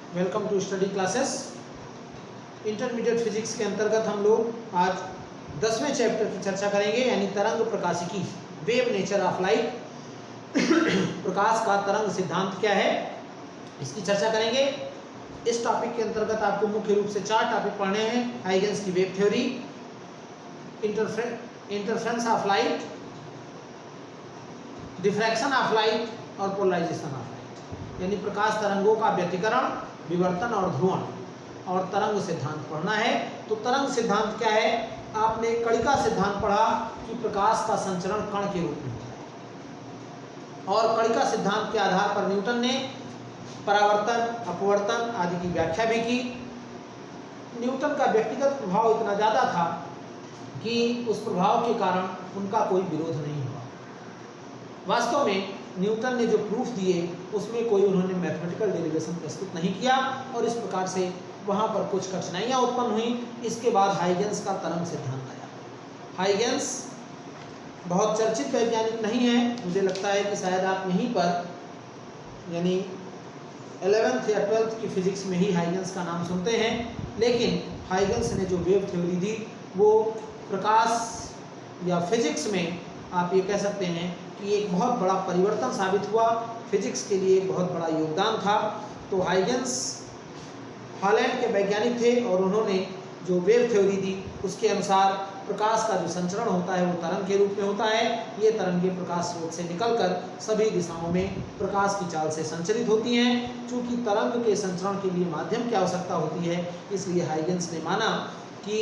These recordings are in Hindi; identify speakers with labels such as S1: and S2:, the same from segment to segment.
S1: Welcome to study classes. Intermediate physics के अंतर्गत हम लोग आज 10वें चैप्टर की चर्चा करेंगे, यानी तरंग प्रकाशिकी, वेव नेचर ऑफ लाइट। प्रकाश का तरंग सिद्धांत क्या है, इसकी चर्चा करेंगे। इस टॉपिक के अंतर्गत आपको मुख्य रूप से 4 टॉपिक पढ़ने हैं। हाइगेंस की wave theory, interference of light, diffraction of light और पोलराइजेशन ऑफ लाइट, यानी प्रकाश तरंगों का व्यतिकरण, विवर्तन और ध्रुवण, और तरंग सिद्धांत पढ़ना है। तो तरंग सिद्धांत क्या है? आपने कणिका सिद्धांत पढ़ा कि प्रकाश का संचरण कण के रूप में होता है, और कणिका सिद्धांत के आधार पर न्यूटन ने परावर्तन, अपवर्तन आदि की व्याख्या भी की। न्यूटन का व्यक्तिगत प्रभाव इतना ज़्यादा था कि उस प्रभाव के कारण उनका कोई विरोध नहीं हुआ। वास्तव में न्यूटन ने जो प्रूफ दिए उसमें कोई उन्होंने मैथमेटिकल डेरिवेशन प्रस्तुत नहीं किया, और इस प्रकार से वहाँ पर कुछ कठिनाइयाँ उत्पन्न हुई। इसके बाद हाइगेंस का तरंग सिद्धांत आया। हाइगेंस बहुत चर्चित वैज्ञानिक नहीं है, मुझे लगता है कि शायद आप यहीं पर यानी 11th या 12th की फिजिक्स में ही हाइगेंस का नाम सुनते हैं। लेकिन हाइगेंस ने जो वेव थ्योरी दी वो प्रकाश या फिजिक्स में आप ये कह सकते हैं कि एक बहुत बड़ा परिवर्तन साबित हुआ, फिजिक्स के लिए बहुत बड़ा योगदान था। तो हाइगेंस हॉलैंड के वैज्ञानिक थे, और उन्होंने जो वेव थ्योरी दी उसके अनुसार प्रकाश का जो संचरण होता है वो तरंग के रूप में होता है। ये तरंगें प्रकाश स्रोत से निकलकर सभी दिशाओं में प्रकाश की चाल से संचरित होती हैं। चूँकि तरंग के संचरण के लिए माध्यम की आवश्यकता होती है, इसलिए हाइगेंस ने माना कि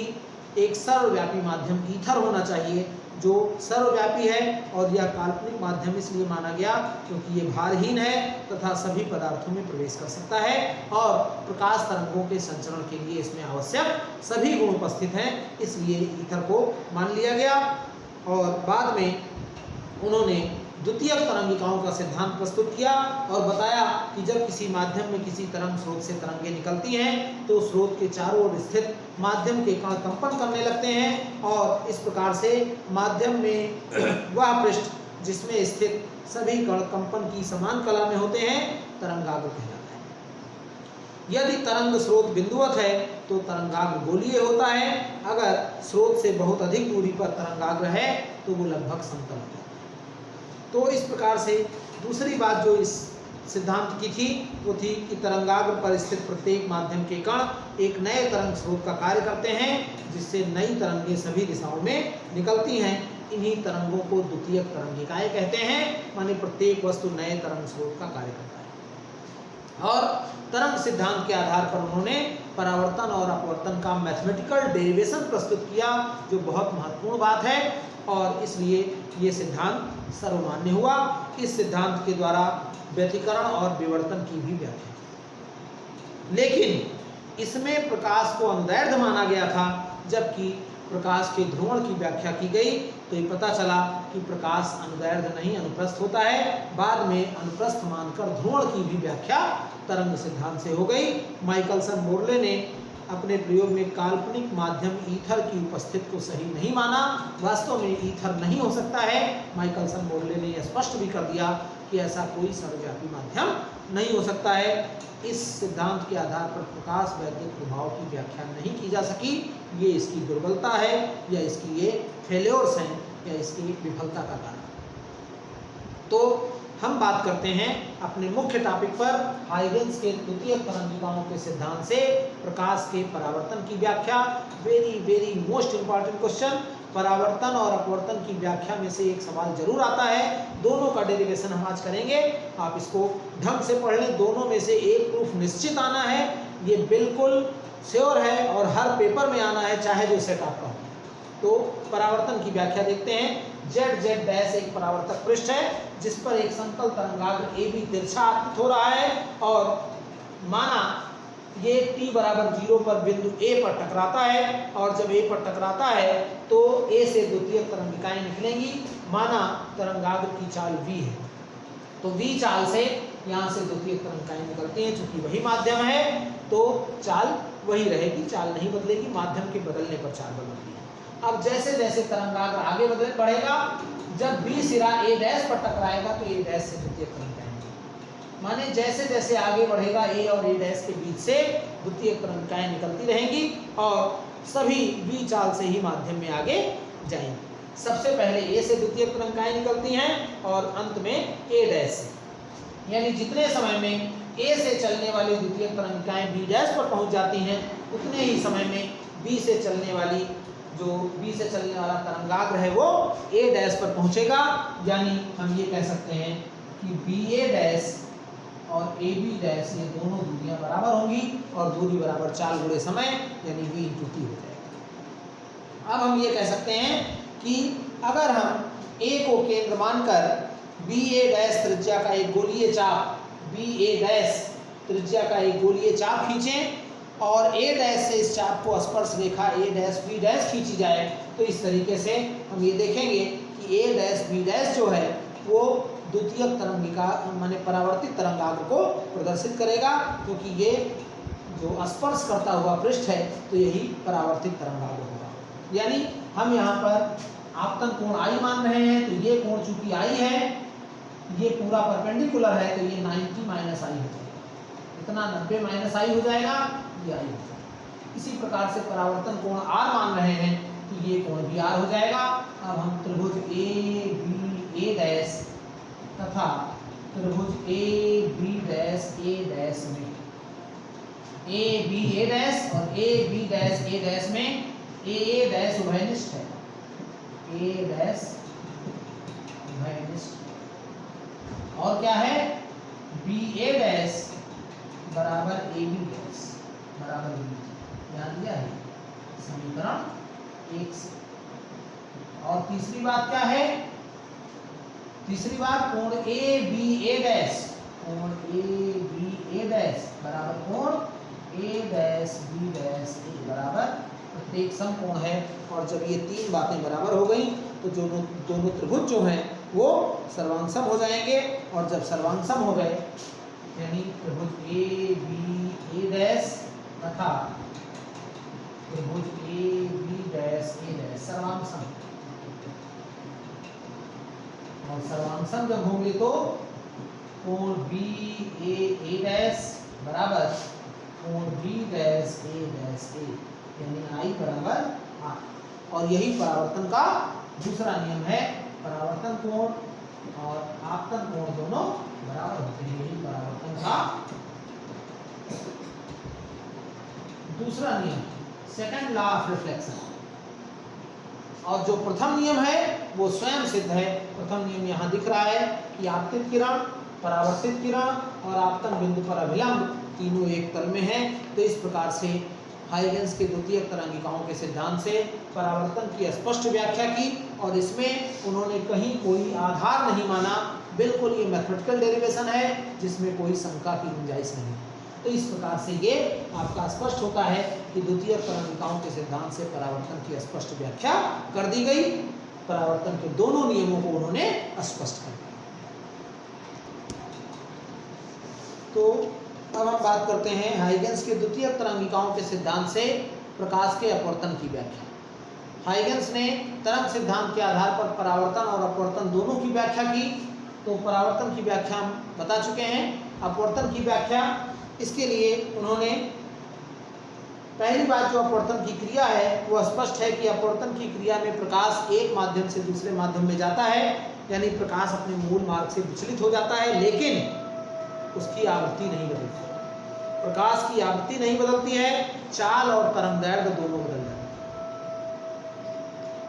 S1: एक सर्वव्यापी माध्यम ईथर होना चाहिए जो सर्वव्यापी है, और यह काल्पनिक माध्यम इसलिए माना गया क्योंकि ये भारहीन है तथा सभी पदार्थों में प्रवेश कर सकता है, और प्रकाश तरंगों के संचरण के लिए इसमें आवश्यक सभी गुण उपस्थित हैं, इसलिए ईथर को मान लिया गया। और बाद में उन्होंने द्वितीयक तरंगिकाओं का सिद्धांत प्रस्तुत किया और बताया कि जब किसी माध्यम में किसी तरंग स्रोत से तरंगें निकलती हैं तो स्रोत के चारों ओर स्थित माध्यम के कण कंपन करने लगते हैं, और इस प्रकार से माध्यम में वह पृष्ठ जिसमें स्थित सभी कण कंपन की समान कला में होते हैं तरंगाग्र कहलाता है। यदि तरंग स्रोत बिंदुवत है तो तरंगाग्र गोलीय होता है। अगर स्रोत से बहुत अधिक दूरी पर तरंगाग्र है तो वो लगभग समतल होता है। तो इस प्रकार से दूसरी बात जो इस सिद्धांत की थी वो थी कि तरंगाग्र पर स्थित प्रत्येक माध्यम के कण एक नए तरंग स्रोत का कार्य करते हैं, जिससे नई तरंगें सभी दिशाओं में निकलती हैं। इन्हीं तरंगों को द्वितीयक तरंगिकाएं कहते हैं, माने प्रत्येक वस्तु नए तरंग स्रोत का कार्य करता है। और तरंग सिद्धांत के आधार पर उन्होंने परावर्तन और अपवर्तन का मैथमेटिकल डेरिवेशन प्रस्तुत किया, जो बहुत महत्वपूर्ण बात है, और इसलिए ये सिद्धांत सर्वमान्य हुआ। इस सिद्धांत के द्वारा व्यतिकरण और विवर्तन की भी व्याख्या, लेकिन इसमें प्रकाश को अनुदैर्ध्य माना गया था, जबकि प्रकाश के ध्रुवण की व्याख्या की गई तो ये पता चला कि प्रकाश अनुदैर्ध्य नहीं अनुप्रस्थ होता है। बाद में अनुप्रस्थ मानकर ध्रुवण की भी व्याख्या तरंग सिद्धांत से हो गई। माइकलसन मोर्ले ने अपने प्रयोग में काल्पनिक माध्यम ईथर की उपस्थिति को सही नहीं माना। वास्तव में ईथर नहीं हो सकता है। माइकलसन मोर्ले ने यह स्पष्ट भी कर दिया कि ऐसा कोई सर्वव्यापी माध्यम नहीं हो सकता है। इस सिद्धांत के आधार पर प्रकाश वैद्युत प्रभाव की व्याख्या नहीं की जा सकी। ये इसकी दुर्बलता है, या इसकी ये फेल्योर्स हैं, या इसकी विफलता का कारण। तो हम बात करते हैं अपने मुख्य टॉपिक पर, हाइगेंस के द्वितीयक तरंगिकाओं के सिद्धांत से प्रकाश के परावर्तन की व्याख्या। Very very most important question. परावर्तन और अपवर्तन की व्याख्या में से एक सवाल जरूर आता है। दोनों का डेरिवेशन हम आज करेंगे, आप इसको ढंग से पढ़ लें। दोनों में से एक प्रूफ निश्चित आना है, ये बिल्कुल श्योर है, और हर पेपर में आना है, चाहे जो सेट आपका हो। तो परावर्तन की व्याख्या देखते हैं। जेड जेड डैश एक परावर्तक पृष्ठ है जिस पर एक समतल तरंगाग्र ए बी तिरछा आपतित हो रहा है, और माना ये t बराबर 0 पर बिंदु A पर टकराता है, और जब A पर टकराता है तो A से द्वितीयक तरंगिकाएं निकलेंगी। माना तरंगाग्र की चाल v है, तो v चाल से यहाँ से द्वितीयक तरंगिकाएं निकलती हैं। चूंकि वही माध्यम है तो चाल वही रहेगी, चाल नहीं बदलेगी, माध्यम के बदलने पर चाल बदलती है। अब जैसे जैसे तरंगाग्र आगे बढ़ेगा, जब B सिरा A डैश पर टकराएगा तो A डैश से द्वितीयक तरंगिकाएं निकलेंगी। माने जैसे जैसे आगे बढ़ेगा ए और ए डैश के बीच से द्वितीय तरंगिकाएं निकलती रहेंगी और सभी बी चाल से ही माध्यम में आगे जाएंगी। सबसे पहले ए से द्वितीय तरंगिकाएं निकलती हैं और अंत में ए डैश से, यानी जितने समय में ए से चलने वाली द्वितीय तरंगिकाएं बी डैश पर पहुंच जाती हैं उतने ही समय में बी से चलने वाली वाला तरंगाग्र है वो ए डैश पर पहुंचेगा। यानी हम ये कह सकते हैं कि बी ए डैश और ए बी डैश ये दोनों दूरियां बराबर होंगी और दूरी बराबर 4 गुणे समय यानी v × t हो जाएगा। अब हम ये कह सकते हैं कि अगर हम a को केंद्र मानकर बी ए डैश त्रिज्या का एक गोलीय चाप खींचें और ए डैश से इस चाप को स्पर्श रेखा ए डैश बी डैश खींची जाए तो इस तरीके से हम ये देखेंगे कि ए डैश बी डैश जो है वो द्वितीयक तरंगिका माने परावर्तित तरंगाग्र को प्रदर्शित करेगा, क्योंकि ये जो स्पर्श करता हुआ पृष्ठ है तो यही परावर्तित तरंगाग्र होगा। यानी हम यहाँ पर आपतन कोण I मान रहे हैं तो ये कोण चूंकि I है, ये पूरा परपेंडिकुलर है तो ये 90 - I हो जाएगा, इतना 90 - I हो जाएगा, ये I हो जाएगा। इसी प्रकार से परावर्तन कोण R मान रहे हैं तो ये कोण भी R हो जाएगा। अब हम त्रिभुज ए बी ए डैश तथा त्रिभुज A B dash A dash में ए बी ए डैश और A B dash A dash में ए डैश उभयनिष्ठ है, ए डैश उभयनिष्ठ और क्या है बी ए डैश बराबर ए बी डैश बराबर बी, ध्यान दिया है समीकरण 1 से। और तीसरी बात क्या है, तीसरी बात कोण ए बी ए डैश बराबर कोण ए डैश बी डैश ए बराबर प्रत्येक समकोण है। और जब ये तीन बातें बराबर हो गई तो जो दोनों त्रिभुज जो हैं वो सर्वांगसम हो जाएंगे और जब सर्वांगसम हो गए यानी त्रिभुज ए बी ए डैश तथा त्रिभुज A B dash A dash सर्वांगसम, और सर्वांगसम जब होंगे तो कोण बी ए डैश बराबर कोण बी डैश ए यानी I बराबर R। और यही परावर्तन का दूसरा नियम है, परावर्तन कोण और आपतन कोण दोनों बराबर होते हैं, यही परावर्तन का दूसरा नियम, सेकंड लॉ ऑफ रिफ्लेक्शन। और जो प्रथम नियम है वो स्वयं सिद्ध है। प्रथम नियम यहाँ दिख रहा है कि आपतित किरण, परावर्तित किरण और आपतन बिंदु पर अभिलंब तीनों एक तल में है। तो इस प्रकार से हाइगेंस के द्वितीयक तरंगिकाओं के सिद्धांत से परावर्तन की स्पष्ट व्याख्या की और इसमें उन्होंने कहीं कोई आधार नहीं माना, बिल्कुल ये मैथमेटिकल डेरिवेशन है जिसमें कोई शंका की गुंजाइश नहीं। तो इस प्रकार से ये आपका स्पष्ट होता है कि द्वितीयक तरंगिकाओं के सिद्धांत से परावर्तन की स्पष्ट व्याख्या कर दी गई, परावर्तन के दोनों नियमों को उन्होंने स्पष्ट कर दिया। तो अब हम बात करते हैं हाइगेंस के द्वितीयक तरंगिकाओं के सिद्धांत से प्रकाश के अपवर्तन की व्याख्या। हाइगेंस ने तरंग सिद्धांत के आधार पर परावर्तन और अपवर्तन दोनों की व्याख्या की। तो परावर्तन की व्याख्या हम बता चुके हैं, अपवर्तन की व्याख्या इसके लिए उन्होंने पहली बात जो अपवर्तन की क्रिया है वो स्पष्ट है कि अपवर्तन की क्रिया में प्रकाश एक माध्यम से दूसरे माध्यम में जाता है, यानी प्रकाश अपने मूल मार्ग से विचलित हो जाता है, लेकिन उसकी आवृत्ति नहीं बदलती। प्रकाश की आवृत्ति नहीं बदलती है, चाल और तरंगदैर्घ्य दोनों बदल जाते हैं।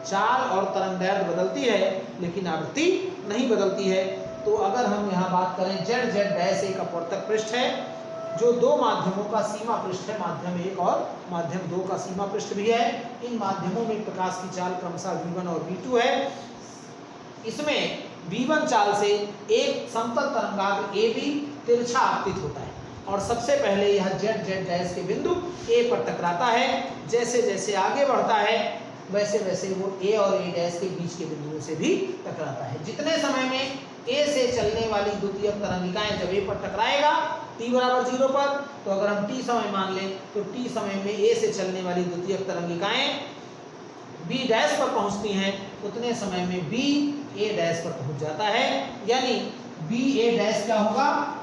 S1: चाल और तरंगदैर्घ्य बदलती है लेकिन आवृत्ति नहीं बदलती है। तो अगर हम यहाँ बात करें जेड डैश एक अपवर्तक पृष्ठ है जो दो माध्यमों का सीमा पृष्ठ है, माध्यम 1 और माध्यम 2 का सीमा पृष्ठ भी है। इन माध्यमों में प्रकाश की चाल क्रमशः v1 और v2 है। इसमें v1 चाल से एक समतल तरंगाग्र AB तिरछा आपतित होता है और सबसे पहले यह जेड डैश के बिंदु A पर टकराता है। जैसे जैसे आगे बढ़ता है वैसे वैसे वो A और A डैश के बीच के बिंदुओं से भी टकराता है। जितने समय में A से चलने वाली द्वितीयक तरंगिकाएं जब A पर टकराएगा t बराबर 0 पर, तो अगर हम t समय मान लें तो t समय में A से चलने वाली द्वितीयक तरंगिकाएं B डैश पर पहुंचती हैं, उतने समय में B A डैश पर पहुंच जाता है। यानी B A डैश क्या होगा,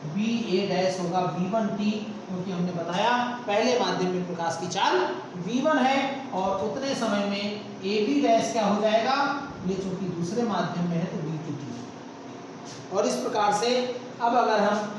S1: बी ए डैश होगा V1t, क्योंकि हमने बताया पहले माध्यम में प्रकाश की चाल V1 है और उतने समय में ए बी डैश क्या हो जाएगा, ये चूंकि दूसरे माध्यम में है तो V2t। और इस प्रकार से अब अगर हम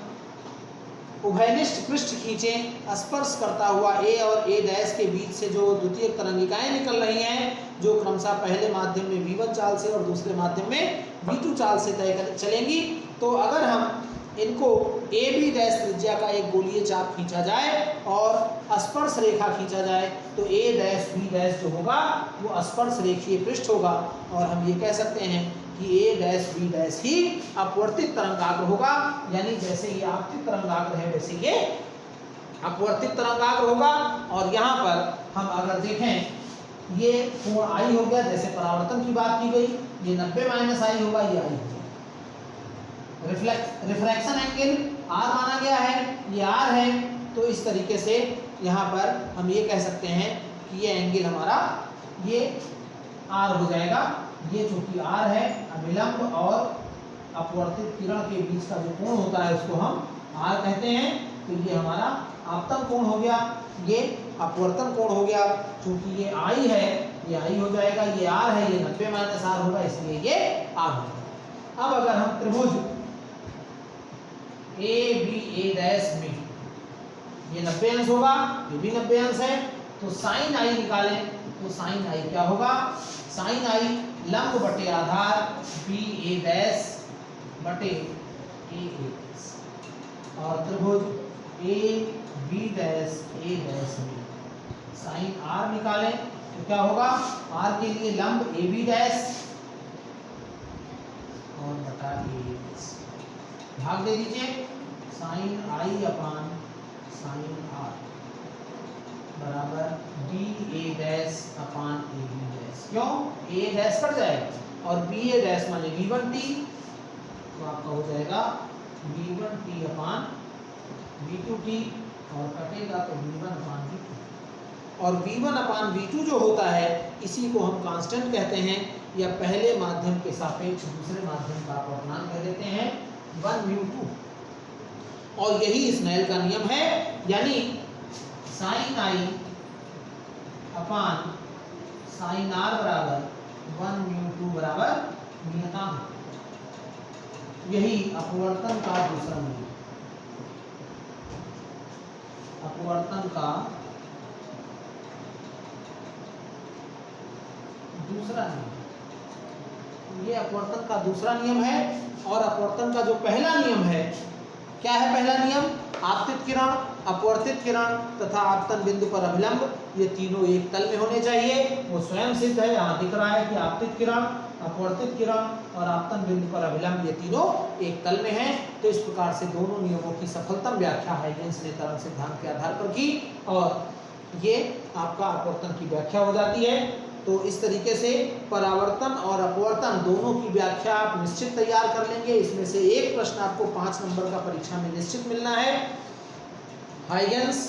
S1: उभयनिष्ठ पृष्ठ खींचें, स्पर्श करता हुआ ए और ए डैश के बीच से जो द्वितीय तरंगिकाएं निकल रही हैं, जो क्रमशः पहले माध्यम में V1 चाल से और दूसरे माध्यम में V2 चाल से तय कर चलेंगी, तो अगर हम इनको ए बी डैश त्रिज्या का एक गोलीय चाप खींचा जाए और स्पर्श रेखा खींचा जाए तो ए डैश बी डैश जो होगा वो स्पर्श रेखीय पृष्ठ होगा, और हम ये कह सकते हैं कि ए डैश बी डैश ही अपवर्तित तरंगाग्र होगा, यानी जैसे ये आपतित तरंगाग्र है वैसे ये अपवर्तित तरंगाग्र होगा। और यहाँ पर हम अगर देखें ये कोण आई हो गया, जैसे परावर्तन की बात की गई, ये 90 माइनस आई होगा, ये आई होगा। रिफ्रैक्शन एंगल आर माना गया है, ये आर है, तो इस तरीके से यहाँ पर हम ये कह सकते हैं कि ये एंगल हमारा ये आर हो जाएगा। ये चूंकि आर है, अभिलंब और अपवर्तित किरण के बीच का जो कोण होता है उसको हम आर कहते हैं, तो ये हमारा आपतन कोण हो गया, ये अपवर्तन कोण हो गया। चूंकि ये आई है, ये आई हो जाएगा, ये आर है, ये 90 माइनस आर होगा, इसलिए ये आर हो जाएगा। अब अगर हम त्रिभुज ए बी ए डैश में ये 90 अंश होगा, ये भी 90 अंश है, तो साइन आई निकालें, तो साइन आई क्या होगा, साइन आई लंब बटे आधार बी ए डैश बटे ए डैश, और त्रिभुज A B dash A dash में साइन आर निकालें तो क्या होगा, आर के लिए लंब ए बी डैश और बटा ए डैश, भाग दे दीजिए, sine I upon sine R बराबर B A dash upon A B dash. क्यों, ए डैश कट जाएगा और बी ए डैश माने V1t, तो आपका हो जाएगा V1t अपान V2t, और कटेगा तो V1 अपान V2, और V1 अपान V2 जो होता है इसी को हम कांस्टेंट कहते हैं, या पहले माध्यम के सापेक्ष दूसरे माध्यम का अपवर्तनांक कह देते हैं 1μ2, और यही स्नेल का नियम है, यानी sine I upon sine R बराबर 1μ2 बराबर नियतांक, यही अपवर्तन का दूसरा नियम, अपवर्तन का दूसरा नियम, ये अपवर्तन का दूसरा नियम है। और अपवर्तन का जो पहला नियम है, क्या है पहला नियम, आपतित किरण, अपवर्तित किरण तथा आपतन बिंदु पर अभिलंब, ये तीनों एक तल में होने चाहिए। वो स्वयं सिद्ध है, यहाँ दिख रहा है कि आपतित किरण, अपवर्तित किरण और आपतन बिंदु पर अभिलंब ये तीनों एक तल में हैं। तो इस प्रकार से दोनों नियमों की सफलतम व्याख्या हाइगेंस ने तरंग सिद्धांत के आधार पर की, और ये आपका अपवर्तन की व्याख्या हो जाती है। तो इस तरीके से परावर्तन और अपवर्तन दोनों की व्याख्या आप निश्चित तैयार कर लेंगे। इसमें से एक प्रश्न आपको 5 नंबर का परीक्षा में निश्चित मिलना है। हाइगेंस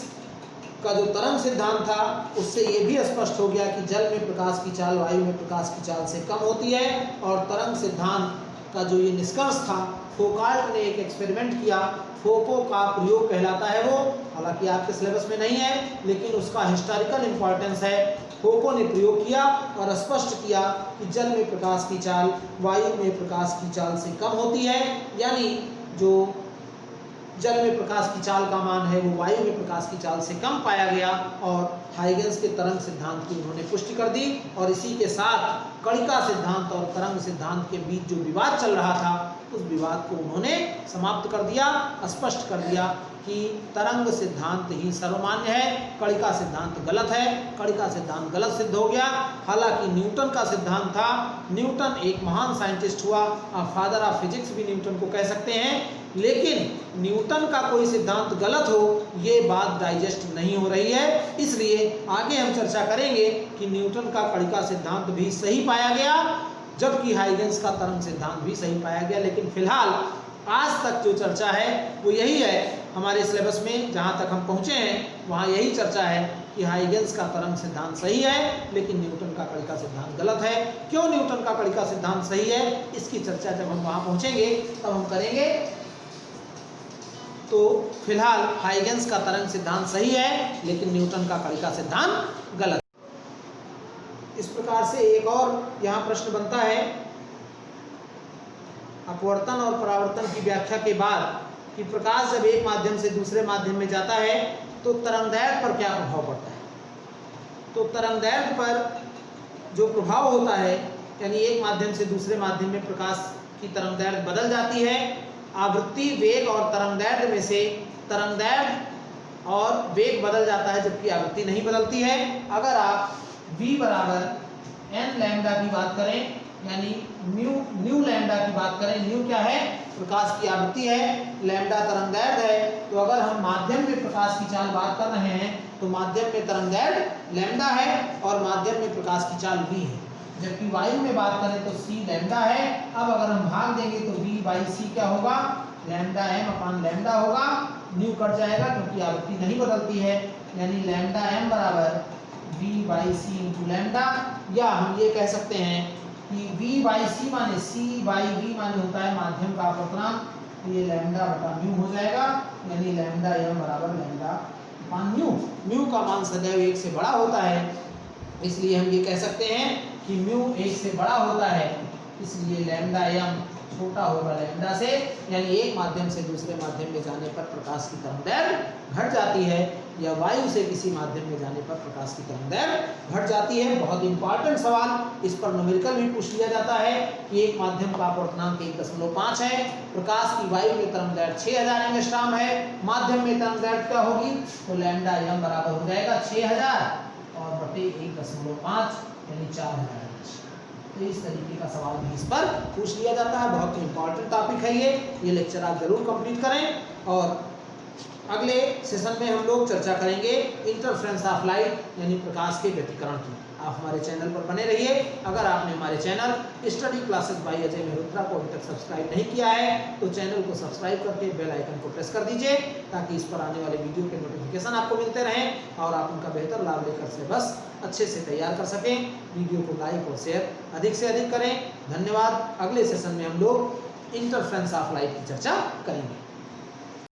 S1: का जो तरंग सिद्धांत था उससे ये भी स्पष्ट हो गया कि जल में प्रकाश की चाल वायु में प्रकाश की चाल से कम होती है, और तरंग सिद्धांत का जो ये निष्कर्ष था, फोकाल्ट ने एक एक्सपेरिमेंट किया, फोको का प्रयोग कहलाता है वो, हालांकि आपके सिलेबस में नहीं है लेकिन उसका हिस्टोरिकल इंपॉर्टेंस है। फोको ने प्रयोग किया और स्पष्ट किया कि जल में प्रकाश की चाल वायु में प्रकाश की चाल से कम होती है, यानी जो जल में प्रकाश की चाल का मान है वो वायु में प्रकाश की चाल से कम पाया गया, और हाइगेंस के तरंग सिद्धांत की उन्होंने पुष्टि कर दी। और इसी के साथ कणिका सिद्धांत और तरंग सिद्धांत के बीच जो विवाद चल रहा था उस विवाद को उन्होंने समाप्त कर दिया, स्पष्ट कर दिया कि तरंग सिद्धांत ही सर्वमान्य है, कणिका सिद्धांत गलत है, कणिका सिद्धांत गलत सिद्ध हो गया। हालांकि न्यूटन का सिद्धांत था, न्यूटन एक महान साइंटिस्ट हुआ, आप फादर ऑफ फिजिक्स भी न्यूटन को कह सकते हैं, लेकिन न्यूटन का कोई सिद्धांत गलत हो ये बात डाइजेस्ट नहीं हो रही है। इसलिए आगे हम चर्चा करेंगे कि न्यूटन का कणिका सिद्धांत भी सही पाया गया, जबकि हाइगेंस का तरंग सिद्धांत भी सही पाया गया। लेकिन फिलहाल आज तक जो चर्चा है वो यही है, हमारे सिलेबस में जहाँ तक हम पहुँचे हैं वहाँ यही चर्चा है कि हाइगेंस का तरंग सिद्धांत सही है लेकिन न्यूटन का कणिका सिद्धांत गलत है। क्यों न्यूटन का कणिका सिद्धांत सही है, इसकी चर्चा जब हम वहाँ पहुँचेंगे तब हम करेंगे। तो फिलहाल हाइगेंस का तरंग सिद्धांत सही है, लेकिन न्यूटन का कणिका सिद्धांत गलत। इस प्रकार से एक और यहाँ प्रश्न बनता है अपवर्तन और परावर्तन की व्याख्या के बाद कि प्रकाश जब एक माध्यम से दूसरे माध्यम में जाता है तो तरंगदैर्घ्य पर क्या प्रभाव पड़ता है। तो तरंगदैर्घ्य पर जो प्रभाव होता है, यानी एक माध्यम से दूसरे माध्यम में प्रकाश की तरंगदैर्घ्य बदल जाती है। आवृत्ति, वेग और तरंगदैर्घ्य में से तरंगदैर्घ्य और वेग बदल जाता है, जबकि आवृत्ति नहीं बदलती है। अगर आप v बराबर n लैम्डा की बात करें, यानी न्यू लैम्डा की बात करें, न्यू क्या है, प्रकाश की आवृत्ति है, लैम्डा तरंगदैर्घ्य है। तो अगर हम माध्यम में प्रकाश की चाल बात कर रहे हैं तो माध्यम में तरंगदैर्घ्य लैम्डा है और माध्यम में प्रकाश की चाल v है। जबकि वायु में बात करें तो c लैम्डा है। अब अगर हम भाग देंगे तो v बाई c क्या होगा, लैम्डा m अपान लैम्डा होगा, न्यू कट जाएगा क्योंकि आवृत्ति नहीं बदलती है, यानी लैम्डा m बराबर v by c into lambda. या हम ये कह सकते हैं कि v बाई c माने c बाई v माने होता है माध्यम का अपवर्तनांक, तो ये लैम्डा बटा म्यू हो जाएगा, यानी लैम्डा m बराबर लैम्डा अपान म्यू। म्यू का मान सदैव 1 से बड़ा होता है, इसलिए हम ये कह सकते हैं कि म्यू 1 से बड़ा होता है, इसलिए लैम्डा m छोटा होगा लैम्डा से, यानी एक माध्यम से दूसरे माध्यम में जाने पर प्रकाश की तरंगदैर्घ्य घट जाती है, या वायु से किसी माध्यम में जाने पर प्रकाश की तरंगदैर्घ्य घट जाती है। बहुत इंपॉर्टेंट सवाल, इस पर न्यूमेरिकल भी पूछ लिया जाता है कि एक माध्यम का अपवर्तनांक 1.5 है, प्रकाश की वायु में तरंगदैर्घ्य 6000 एंगस्ट्रॉम है, माध्यम में तरंगदैर्घ्य क्या होगी, तो लैम्डा m बराबर हो जाएगा 6000 और बटे 1.5 यानी 4000। तो इस तरीके का सवाल भी इस पर पूछ लिया जाता है। बहुत इंपॉर्टेंट टॉपिक है ये लेक्चर आप जरूर कंप्लीट करें। और अगले सेशन में हम लोग चर्चा करेंगे इंटरफेरेंस ऑफ लाइट, यानी प्रकाश के व्यतिकरण की। आप हमारे चैनल पर बने रहिए। अगर आपने हमारे channel study classes bye Ajay Mehrotra को अभी तक सब्सक्राइब नहीं किया है तो चैनल को सब्सक्राइब करके बेल आइकन को प्रेस कर दीजिए, ताकि इस पर आने वाले वीडियो के नोटिफिकेशन आपको मिलते रहें और आप उनका बेहतर लाभ लेकर सिलेबस अच्छे से तैयार कर सकें। वीडियो को लाइक और शेयर अधिक से अधिक करें। धन्यवाद। अगले सेशन में हम लोग इंटरफेरेंस ऑफ लाइट की चर्चा करेंगे।